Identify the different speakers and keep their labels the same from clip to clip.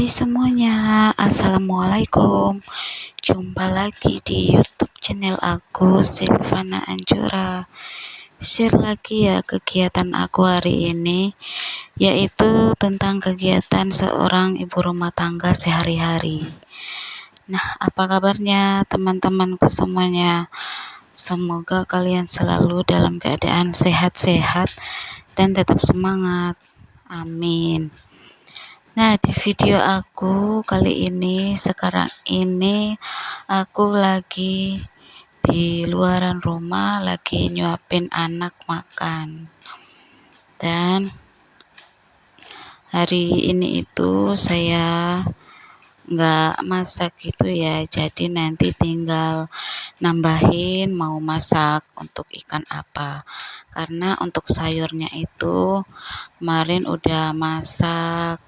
Speaker 1: Hai semuanya, assalamualaikum. Jumpa lagi di YouTube channel aku, Silvana Anjura. Share lagi ya kegiatan aku hari ini, yaitu tentang kegiatan seorang ibu rumah tangga sehari-hari. Nah, apa kabarnya teman-temanku semuanya? Semoga kalian selalu dalam keadaan sehat-sehat dan tetap semangat. Amin. Nah, di video aku kali ini, sekarang ini aku lagi di luaran rumah, lagi nyuapin anak makan. Dan hari ini itu saya nggak masak gitu ya, jadi nanti tinggal nambahin mau masak untuk ikan apa. Karena untuk sayurnya itu kemarin udah masak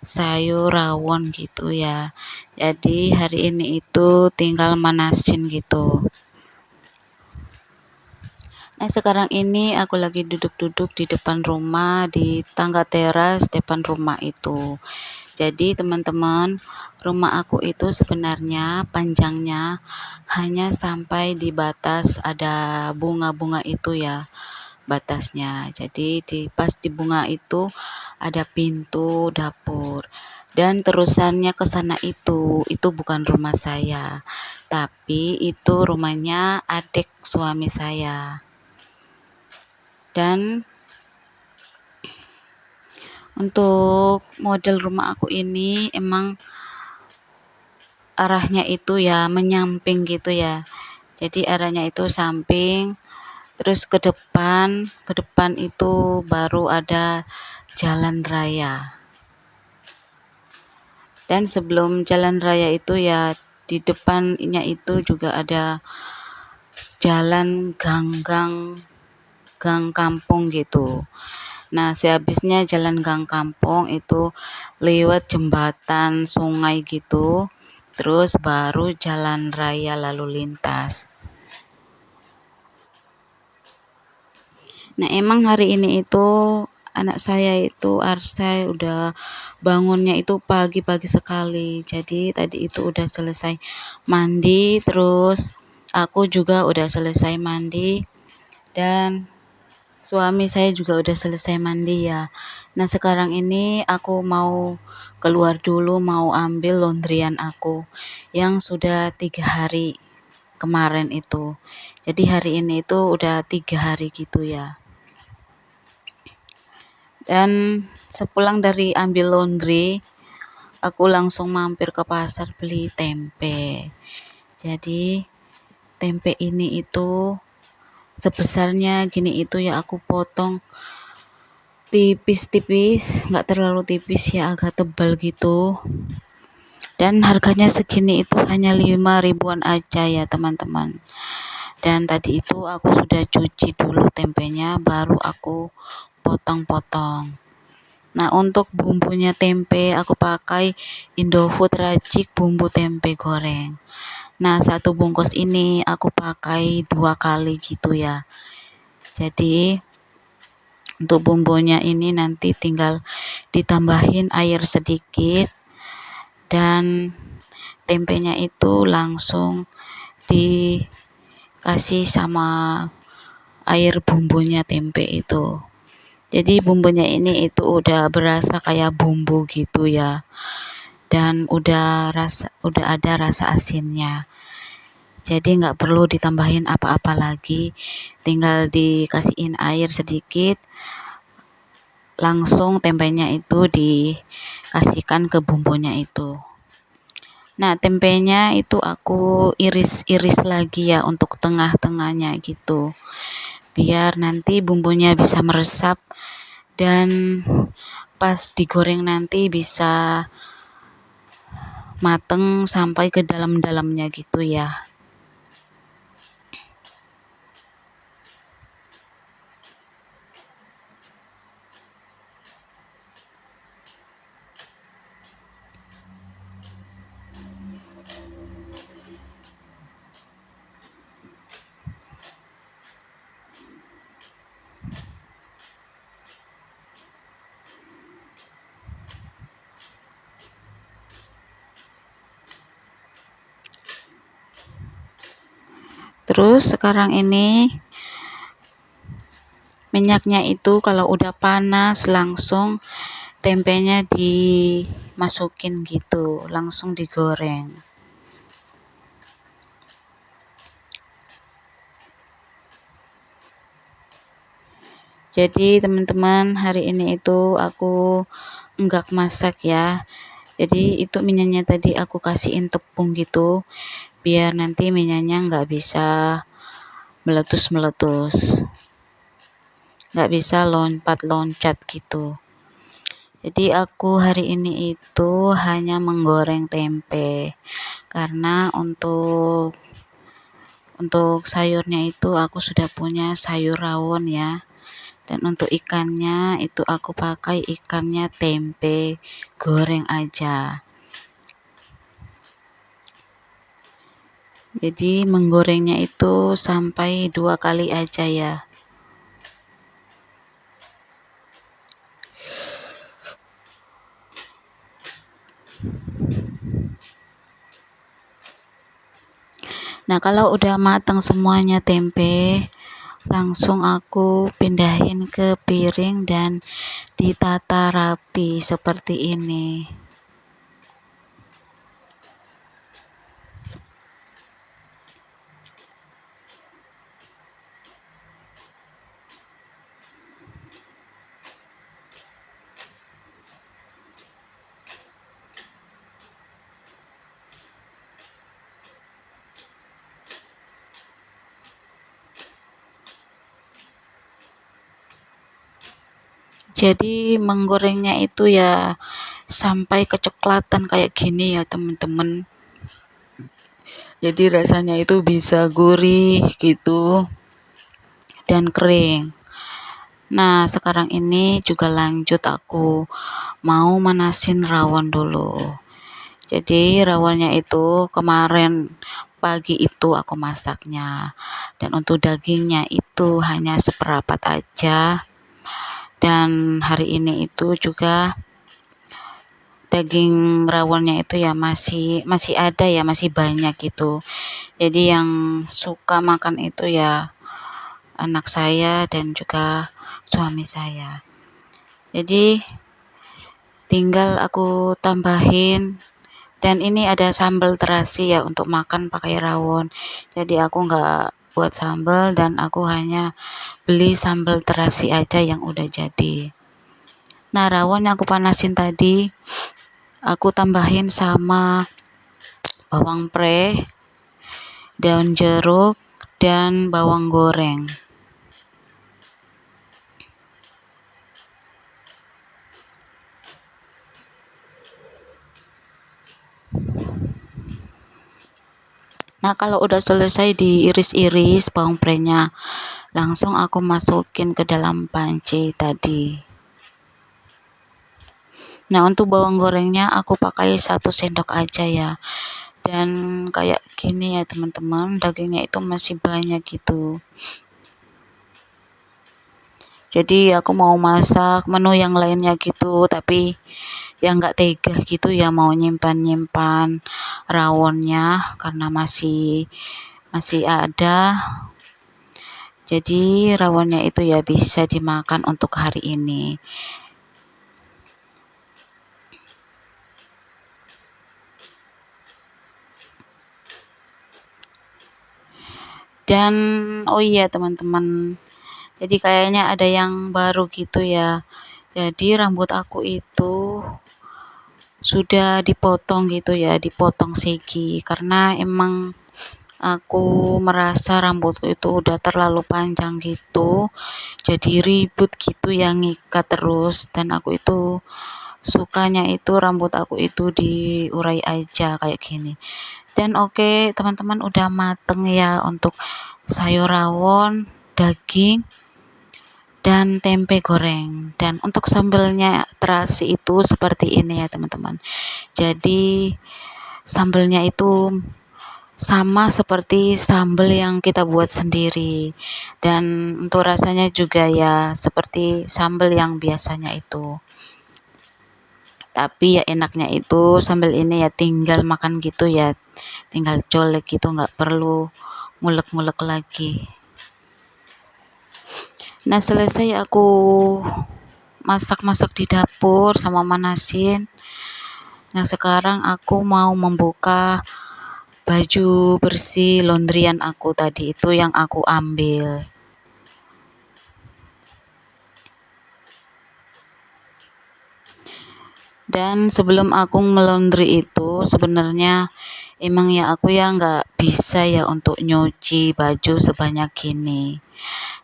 Speaker 1: sayur rawon gitu ya, jadi hari ini itu tinggal manasin gitu. Nah, sekarang ini aku lagi duduk-duduk di depan rumah, di tangga teras depan rumah itu. Jadi teman-teman, rumah aku itu sebenarnya panjangnya hanya sampai di batas ada bunga-bunga itu ya, batasnya. Jadi pas di bunga itu ada pintu dapur. Dan terusannya ke sana itu bukan rumah saya, tapi itu rumahnya adik suami saya. Dan untuk model rumah aku ini emang arahnya itu ya menyamping gitu ya. Jadi arahnya itu samping, terus ke depan itu baru ada jalan raya. Dan sebelum jalan raya itu ya di depannya itu juga ada jalan gang kampung gitu. Nah, sehabisnya jalan gang kampung itu lewat jembatan sungai gitu, terus baru jalan raya lalu lintas. Nah, emang hari ini itu anak saya itu Arsa udah bangunnya itu pagi-pagi sekali. Jadi tadi itu udah selesai mandi, terus aku juga udah selesai mandi, dan suami saya juga udah selesai mandi ya. Nah, sekarang ini aku mau keluar dulu, mau ambil laundryan aku yang sudah 3 hari kemarin itu. Jadi hari ini itu udah 3 hari gitu ya. Dan sepulang dari ambil laundry, aku langsung mampir ke pasar beli tempe. Jadi tempe ini itu sebesarnya gini itu ya, aku potong tipis-tipis, nggak terlalu tipis ya, agak tebal gitu. Dan harganya segini itu hanya 5 ribuan aja ya teman-teman. Dan tadi itu aku sudah cuci dulu tempenya, baru aku potong-potong. Nah, untuk bumbunya tempe aku pakai Indofood Racik bumbu tempe goreng. Nah, 1 bungkus ini aku pakai 2 kali gitu ya. Jadi untuk bumbunya ini nanti tinggal ditambahin air sedikit, dan tempenya itu langsung dikasih sama air bumbunya tempe itu. Jadi bumbunya ini itu udah berasa kayak bumbu gitu ya, dan udah ada rasa asinnya. Jadi nggak perlu ditambahin apa-apa lagi, tinggal dikasihin air sedikit, langsung tempenya itu dikasihkan ke bumbunya itu. Nah, tempenya itu aku iris-iris lagi ya untuk tengah-tengahnya gitu, biar nanti bumbunya bisa meresap dan pas digoreng nanti bisa mateng sampai ke dalam-dalamnya gitu ya. Terus sekarang ini minyaknya itu kalau udah panas langsung tempenya dimasukin gitu, langsung digoreng. Jadi teman-teman, hari ini itu aku enggak masak ya. Jadi itu minyaknya tadi aku kasihin tepung gitu, biar nanti minyaknya nggak bisa meletus-meletus, nggak bisa lompat-loncat gitu. Jadi aku hari ini itu hanya menggoreng tempe, karena untuk sayurnya itu aku sudah punya sayur rawon ya. Dan untuk ikannya itu aku pakai ikannya tempe goreng aja. Jadi menggorengnya itu sampai 2 kali aja ya. Nah, kalau udah matang semuanya tempe, langsung aku pindahin ke piring dan ditata rapi seperti ini. Jadi menggorengnya itu ya sampai kecoklatan kayak gini ya teman-teman. Jadi rasanya itu bisa gurih gitu dan kering. Nah, sekarang ini juga lanjut aku mau manasin rawon dulu. Jadi rawonnya itu kemarin pagi itu aku masaknya. Dan untuk dagingnya itu hanya seperapat aja. Dan hari ini itu juga daging rawonnya itu ya masih ada ya, masih banyak gitu. Jadi yang suka makan itu ya anak saya dan juga suami saya. Jadi tinggal aku tambahin, dan ini ada sambal terasi ya untuk makan pakai rawon. Jadi aku nggak buat sambal dan aku hanya beli sambal terasi aja yang udah jadi. Nah, rawon yang aku panasin tadi aku tambahin sama bawang pre, daun jeruk, dan bawang goreng. Nah, kalau udah selesai diiris-iris bawang prenya, langsung aku masukin ke dalam panci tadi. Nah, untuk bawang gorengnya aku pakai 1 sendok aja ya. Dan kayak gini ya teman-teman, dagingnya itu masih banyak gitu. Jadi aku mau masak menu yang lainnya gitu, tapi yang nggak tega gitu ya, mau nyimpan rawonnya karena masih ada. Jadi rawonnya itu ya bisa dimakan untuk hari ini. Dan oh iya teman-teman, jadi kayaknya ada yang baru gitu ya. Jadi rambut aku itu sudah dipotong gitu ya, dipotong segi, karena emang aku merasa rambutku itu udah terlalu panjang gitu, jadi ribut gitu yang ngikat terus. Dan aku itu sukanya itu rambut aku itu diurai aja kayak gini. Dan oke, teman-teman, udah mateng ya untuk sayur rawon, daging, dan tempe goreng. Dan untuk sambelnya terasi itu seperti ini ya teman-teman. Jadi sambelnya itu sama seperti sambal yang kita buat sendiri, dan untuk rasanya juga ya seperti sambal yang biasanya itu. Tapi ya enaknya itu sambal ini ya tinggal makan gitu ya, tinggal colek gitu, nggak perlu ngulek-ngulek lagi. Nah, selesai aku masak-masak di dapur sama manasin. Nah, sekarang aku mau membuka baju bersih laundryan aku tadi itu yang aku ambil. Dan sebelum aku nge-laundry itu sebenarnya emang ya aku ya nggak bisa ya untuk nyuci baju sebanyak gini.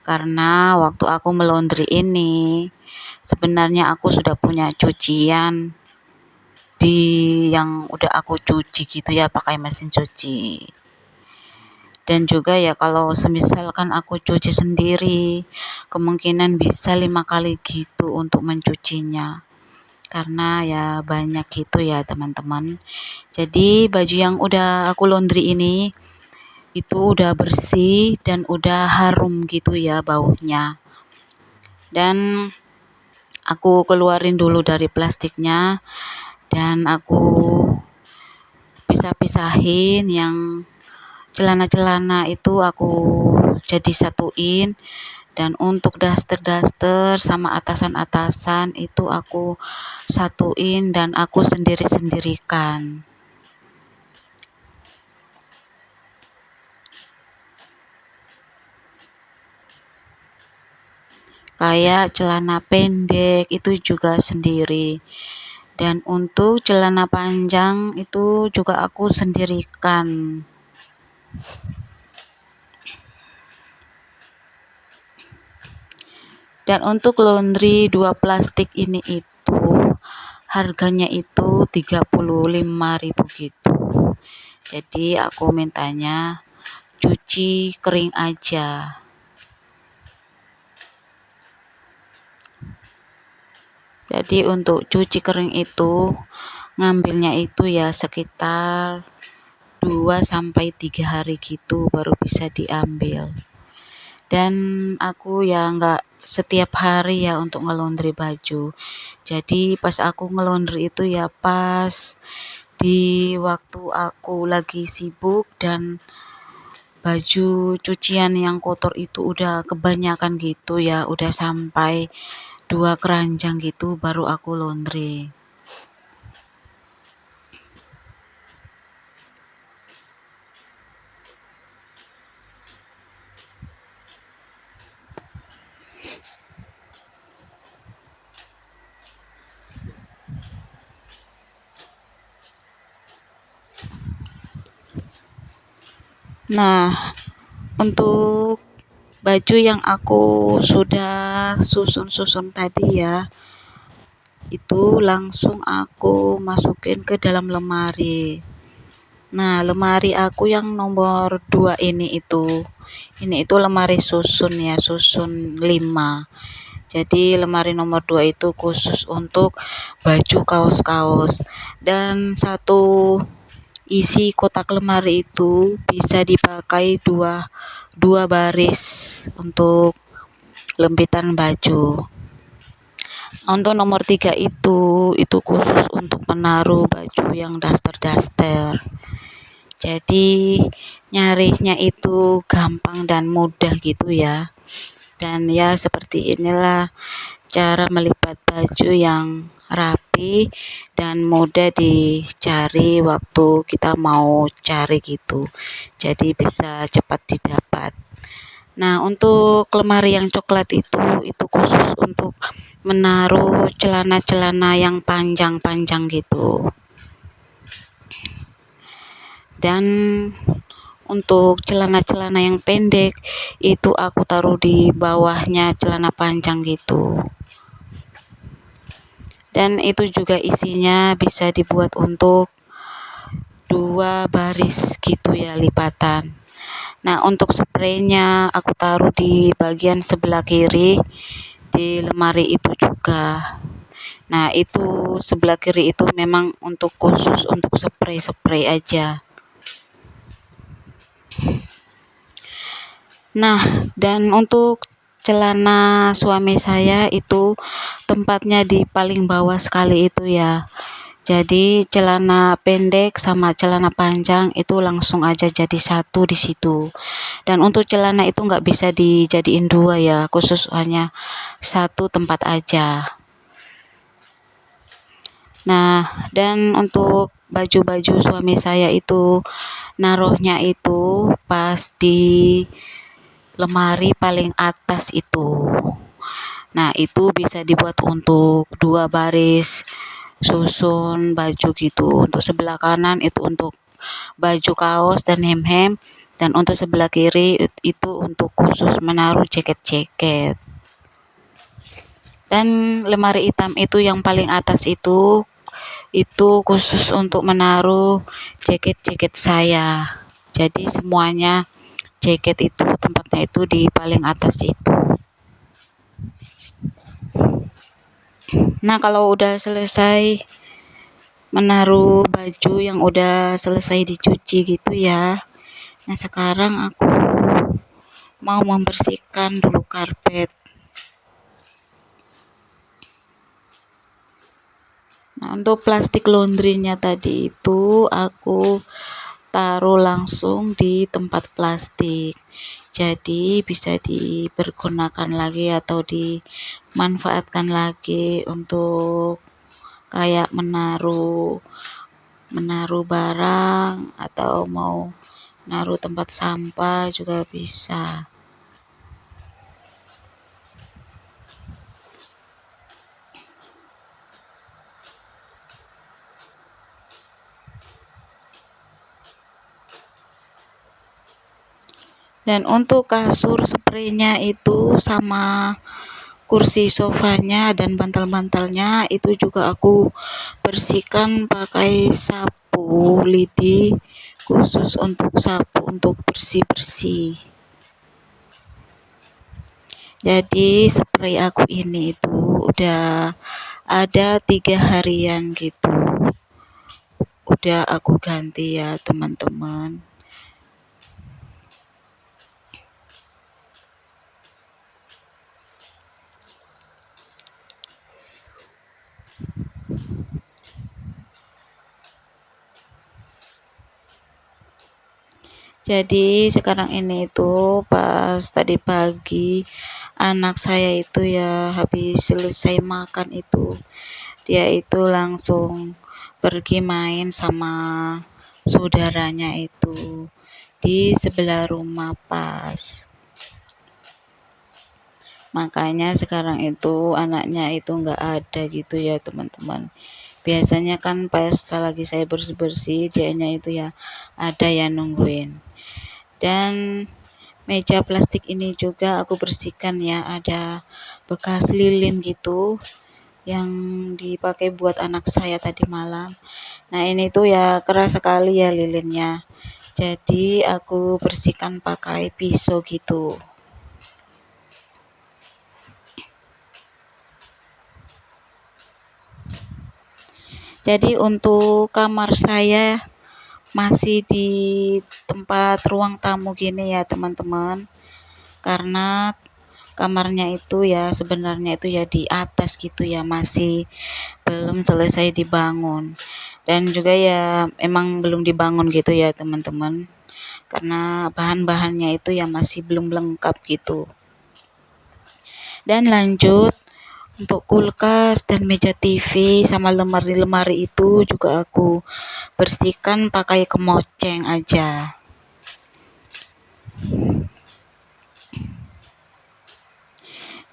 Speaker 1: Karena waktu aku nge-laundry ini sebenarnya aku sudah punya cucian di yang udah aku cuci gitu ya pakai mesin cuci. Dan juga ya kalau semisalkan aku cuci sendiri kemungkinan bisa 5 kali gitu untuk mencucinya. Karena ya banyak gitu ya teman-teman. Jadi baju yang udah aku laundry ini itu udah bersih dan udah harum gitu ya baunya. Dan aku keluarin dulu dari plastiknya dan aku pisah-pisahin yang celana-celana itu aku jadi satuin. Dan untuk daster-daster sama atasan-atasan itu aku satuin dan aku sendiri-sendirikan. Kayak celana pendek itu juga sendiri. Dan untuk celana panjang itu juga aku sendirikan. Dan untuk laundry 2 plastik ini itu harganya itu 35.000 gitu. Jadi aku mintanya cuci kering aja. Jadi untuk cuci kering itu ngambilnya itu ya sekitar 2 sampai 3 hari gitu baru bisa diambil. Dan aku ya nggak setiap hari ya untuk nge-laundry baju. Jadi pas aku nge-laundry itu ya pas di waktu aku lagi sibuk dan baju cucian yang kotor itu udah kebanyakan gitu ya, udah sampai 2 keranjang gitu baru aku laundry. Nah, untuk baju yang aku sudah susun-susun tadi ya, itu langsung aku masukin ke dalam lemari. Nah, lemari aku yang nomor 2 ini itu lemari susun ya, susun 5. Jadi lemari nomor 2 itu khusus untuk baju kaos-kaos. Dan satu isi kotak lemari itu bisa dipakai dua baris untuk lempitan baju. Untuk nomor 3 itu khusus untuk menaruh baju yang daster-daster. Jadi nyarinya itu gampang dan mudah gitu ya. Dan ya seperti inilah cara melipat baju yang rapi dan mudah dicari waktu kita mau cari gitu. Jadi bisa cepat didapat. Nah, untuk lemari yang coklat itu khusus untuk menaruh celana-celana yang panjang-panjang gitu. Dan untuk celana-celana yang pendek itu aku taruh di bawahnya celana panjang gitu. Dan itu juga isinya bisa dibuat untuk 2 baris gitu ya lipatan. Nah, untuk spraynya aku taruh di bagian sebelah kiri di lemari itu juga. Nah, itu sebelah kiri itu memang untuk khusus untuk spray-spray aja. Nah, dan untuk celana suami saya itu tempatnya di paling bawah sekali itu ya. Jadi celana pendek sama celana panjang itu langsung aja jadi satu di situ. Dan untuk celana itu nggak bisa dijadiin dua ya, khusus hanya satu tempat aja. Nah, dan untuk baju-baju suami saya itu naruhnya itu pas di lemari paling atas itu. Nah, itu bisa dibuat untuk 2 baris susun baju gitu. Untuk sebelah kanan itu untuk baju kaos dan hem-hem, dan untuk sebelah kiri itu untuk khusus menaruh jaket-jaket. Dan lemari hitam itu yang paling atas itu khusus untuk menaruh jaket-jaket saya. Jadi semuanya jaket itu tempatnya itu di paling atas itu. Nah, kalau udah selesai menaruh baju yang udah selesai dicuci gitu ya. Nah, sekarang aku mau membersihkan dulu karpet. Nah, untuk plastik laundry-nya tadi itu aku taruh langsung di tempat plastik. Jadi bisa dipergunakan lagi atau dimanfaatkan lagi untuk kayak menaruh barang atau mau naruh tempat sampah juga bisa. Dan untuk kasur spraynya itu sama kursi sofanya dan bantal-bantalnya itu juga aku bersihkan pakai sapu lidi khusus untuk sapu untuk bersih-bersih. Jadi spray aku ini itu udah ada 3 harian gitu. Udah aku ganti ya teman-teman. Jadi sekarang ini itu pas tadi pagi anak saya itu ya habis selesai makan itu dia itu langsung pergi main sama saudaranya itu di sebelah rumah pas. Makanya sekarang itu anaknya itu nggak ada gitu ya teman-teman. Biasanya kan pas lagi saya bersih-bersih dianya itu ya ada yang nungguin. Dan meja plastik ini juga aku bersihkan ya, ada bekas lilin gitu yang dipakai buat anak saya tadi malam. Nah, ini tuh ya keras sekali ya lilinnya. Jadi aku bersihkan pakai pisau gitu. Jadi untuk kamar saya masih di tempat ruang tamu gini ya teman-teman, karena kamarnya itu ya sebenarnya itu ya di atas gitu ya, masih belum selesai dibangun, dan juga ya emang belum dibangun gitu ya teman-teman, karena bahan-bahannya itu ya masih belum lengkap gitu. Dan lanjut untuk kulkas dan meja TV sama lemari-lemari itu juga aku bersihkan pakai kemoceng aja.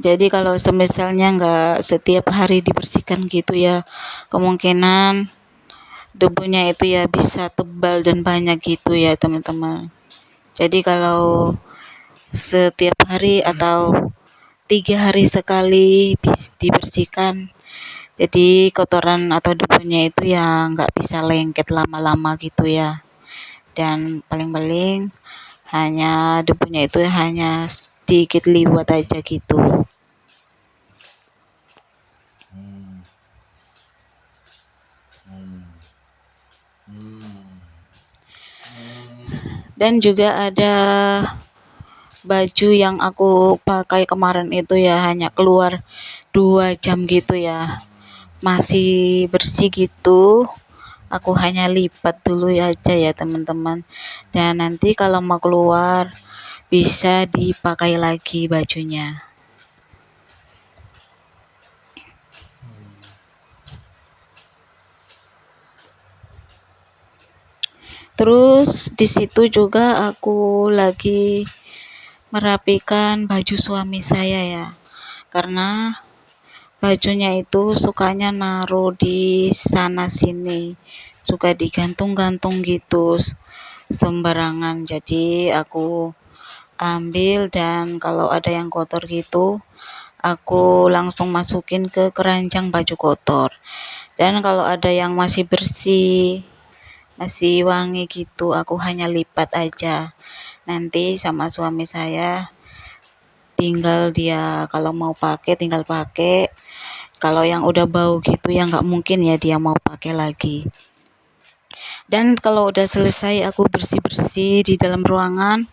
Speaker 1: Jadi kalau semisalnya nggak setiap hari dibersihkan gitu ya, kemungkinan debunya itu ya bisa tebal dan banyak gitu ya teman-teman. Jadi kalau setiap hari atau 3 hari sekali dibersihkan, jadi kotoran atau debunya itu ya nggak bisa lengket lama-lama gitu ya. Dan paling-paling hanya debunya itu hanya sedikit liwat aja gitu. Dan juga ada baju yang aku pakai kemarin itu ya hanya keluar 2 jam gitu ya, masih bersih gitu, aku hanya lipat dulu aja ya teman-teman. Dan nanti kalau mau keluar bisa dipakai lagi bajunya. Terus di situ juga aku lagi merapikan baju suami saya ya. Karena bajunya itu sukanya naruh di sana sini, suka digantung-gantung gitu sembarangan. Jadi aku ambil, dan kalau ada yang kotor gitu aku langsung masukin ke keranjang baju kotor. Dan kalau ada yang masih bersih, masih wangi gitu, aku hanya lipat aja. Nanti sama suami saya tinggal dia kalau mau pakai tinggal pakai. Kalau yang udah bau gitu ya nggak mungkin ya dia mau pakai lagi. Dan kalau udah selesai aku bersih-bersih di dalam ruangan,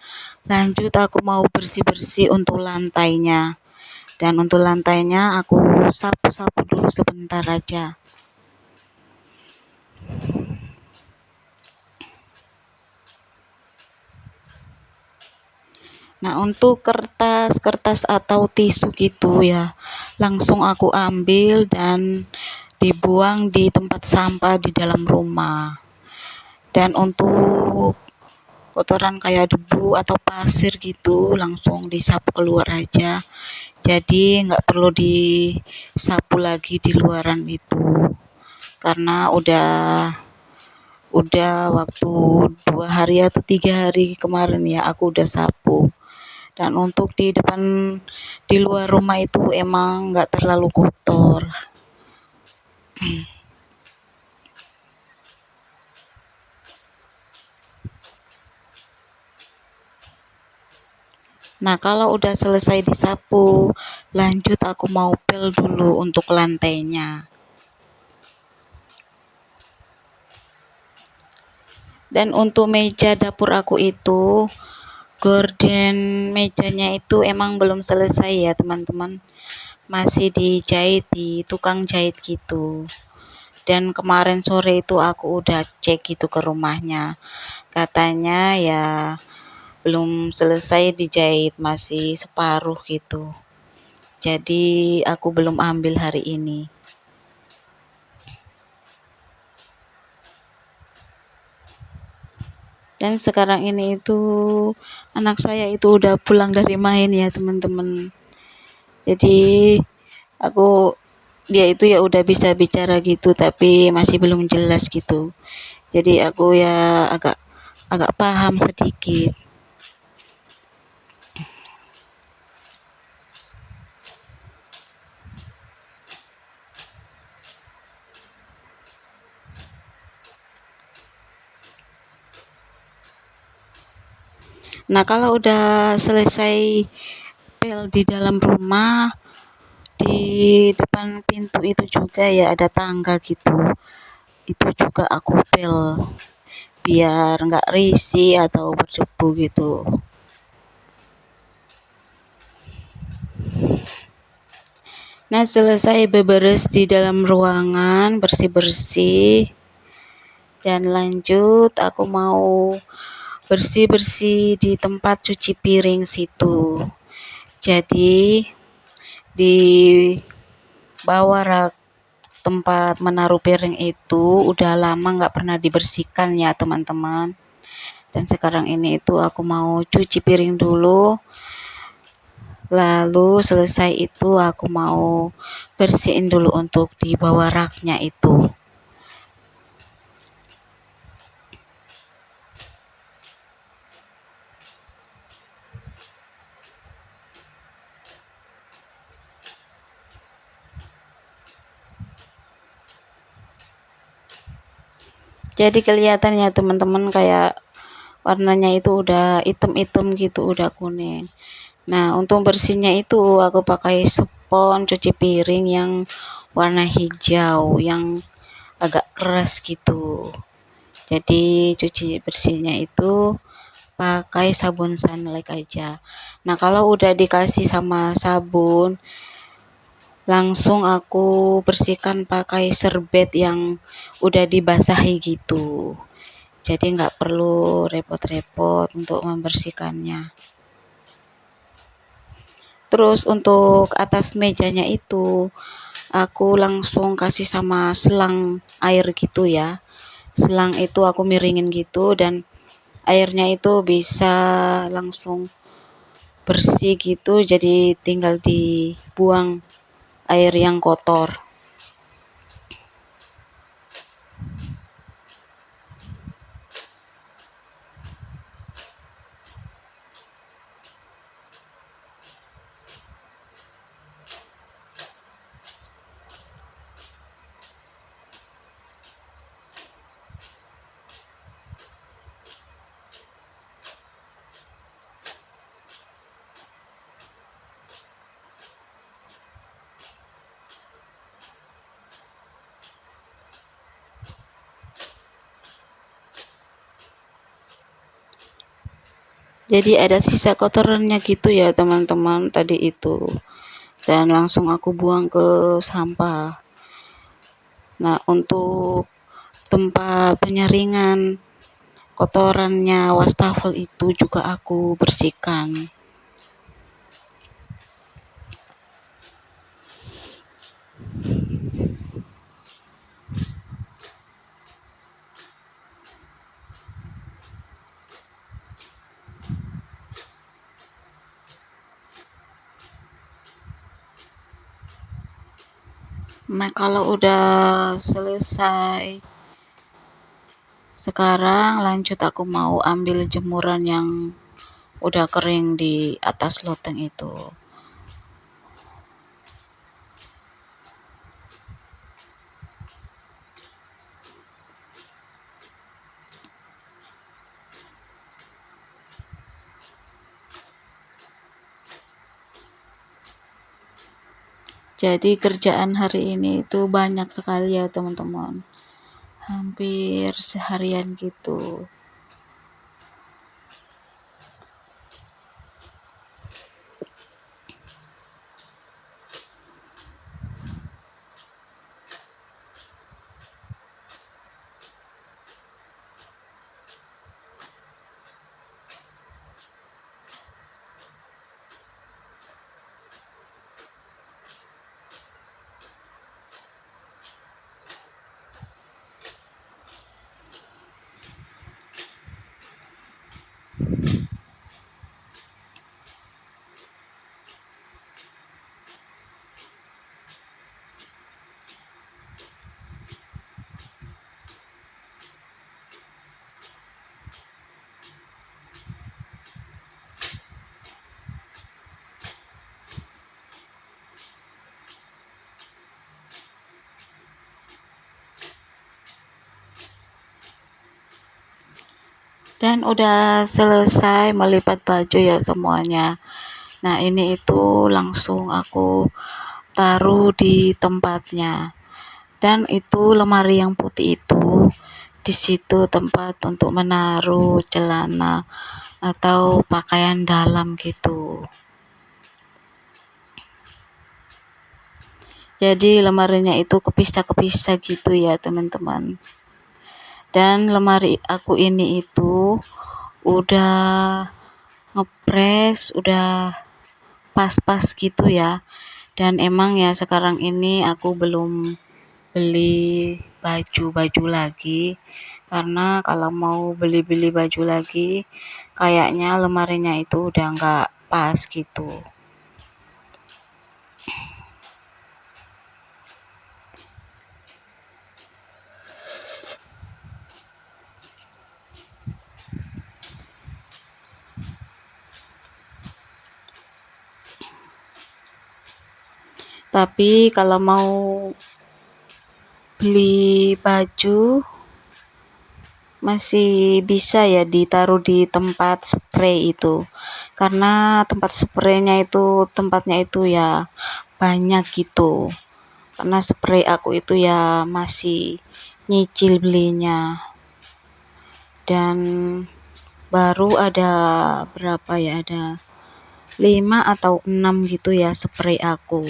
Speaker 1: lanjut aku mau bersih-bersih untuk lantainya. Dan untuk lantainya aku sapu-sapu dulu sebentar aja. Nah, untuk kertas-kertas atau tisu gitu ya, langsung aku ambil dan dibuang di tempat sampah di dalam rumah. Dan untuk kotoran kayak debu atau pasir gitu langsung disapu keluar aja. Jadi nggak perlu disapu lagi di luaran itu. Karena udah waktu 2 hari atau 3 hari kemarin ya aku udah sapu. Dan untuk di depan di luar rumah itu emang nggak terlalu kotor. Nah, kalau udah selesai disapu, lanjut aku mau pel dulu untuk lantainya. Dan untuk meja dapur aku itu, gorden mejanya itu emang belum selesai ya teman-teman. Masih dijahit di tukang jahit gitu. Dan kemarin sore itu aku udah cek gitu ke rumahnya. Katanya ya belum selesai dijahit, masih separuh gitu. Jadi aku belum ambil hari ini. Dan sekarang ini itu anak saya itu udah pulang dari main ya teman-teman. Jadi aku dia itu ya udah bisa bicara gitu tapi masih belum jelas gitu. Jadi aku ya agak agak paham sedikit. Nah, kalau udah selesai pel di dalam rumah, di depan pintu itu juga ya ada tangga gitu. Itu juga aku pel biar nggak risih atau berdebu gitu. Nah, selesai beberes di dalam ruangan, bersih-bersih, dan lanjut aku mau bersih-bersih di tempat cuci piring situ. Jadi di bawah rak tempat menaruh piring itu udah lama nggak pernah dibersihkan ya teman-teman. Dan sekarang ini itu aku mau cuci piring dulu. Lalu selesai itu aku mau bersihin dulu untuk di bawah raknya itu. Jadi kelihatan ya teman-teman kayak warnanya itu udah hitam-hitam gitu, udah kuning. Nah, untuk bersihnya itu aku pakai spons cuci piring yang warna hijau yang agak keras gitu. Jadi cuci bersihnya itu pakai sabun sunlight aja. Nah, kalau udah dikasih sama sabun langsung aku bersihkan pakai serbet yang udah dibasahi gitu. Jadi nggak perlu repot-repot untuk membersihkannya. Terus untuk atas mejanya itu aku langsung kasih sama selang air gitu ya. Selang itu aku miringin gitu dan airnya itu bisa langsung bersih gitu, jadi tinggal dibuang air yang kotor. Jadi ada sisa kotorannya gitu ya teman-teman tadi itu, dan langsung aku buang ke sampah. Nah, untuk tempat penyaringan kotorannya wastafel itu juga aku bersihkan. Nah, kalau udah selesai, sekarang lanjut aku mau ambil jemuran yang udah kering di atas loteng itu. Jadi kerjaan hari ini itu banyak sekali ya teman-teman. Hampir seharian gitu. Dan udah selesai melipat baju ya semuanya. Nah, ini itu langsung aku taruh di tempatnya. Dan itu lemari yang putih itu di situ tempat untuk menaruh celana atau pakaian dalam gitu. Jadi lemarinya itu kepisah-kepisah gitu ya teman-teman. Dan lemari aku ini itu udah ngepres, udah pas-pas gitu ya. Dan emang ya sekarang ini aku belum beli baju-baju lagi, karena kalau mau beli-beli baju lagi kayaknya lemarinya itu udah nggak pas gitu. Tapi kalau mau beli baju masih bisa ya ditaruh di tempat spray itu, karena tempat spraynya itu tempatnya itu ya banyak gitu, karena spray aku itu ya masih nyicil belinya, dan baru ada berapa ya, ada 5 atau 6 gitu ya spray aku.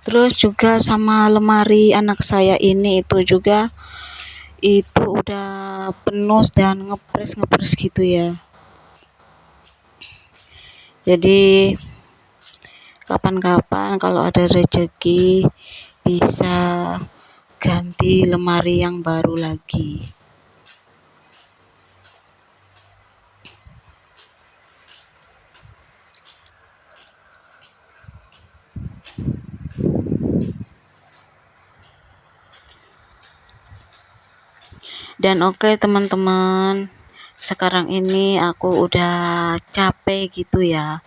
Speaker 1: Terus juga sama lemari anak saya ini itu juga itu udah penuh dan ngepres gitu ya. Jadi kapan-kapan kalau ada rezeki bisa ganti lemari yang baru lagi. Dan oke teman-teman, sekarang ini aku udah capek gitu ya,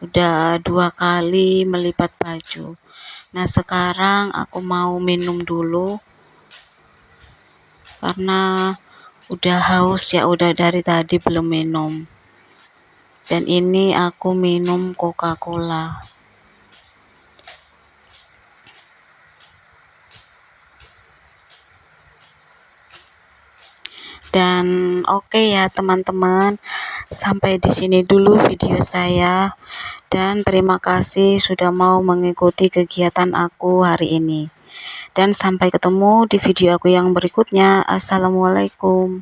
Speaker 1: udah 2 kali melipat baju. Nah sekarang aku mau minum dulu karena udah haus ya, udah dari tadi belum minum. Dan ini aku minum Coca-Cola. Dan oke ya teman-teman, sampai di sini dulu video saya, dan terima kasih sudah mau mengikuti kegiatan aku hari ini. Dan sampai ketemu di video aku yang berikutnya. Assalamualaikum.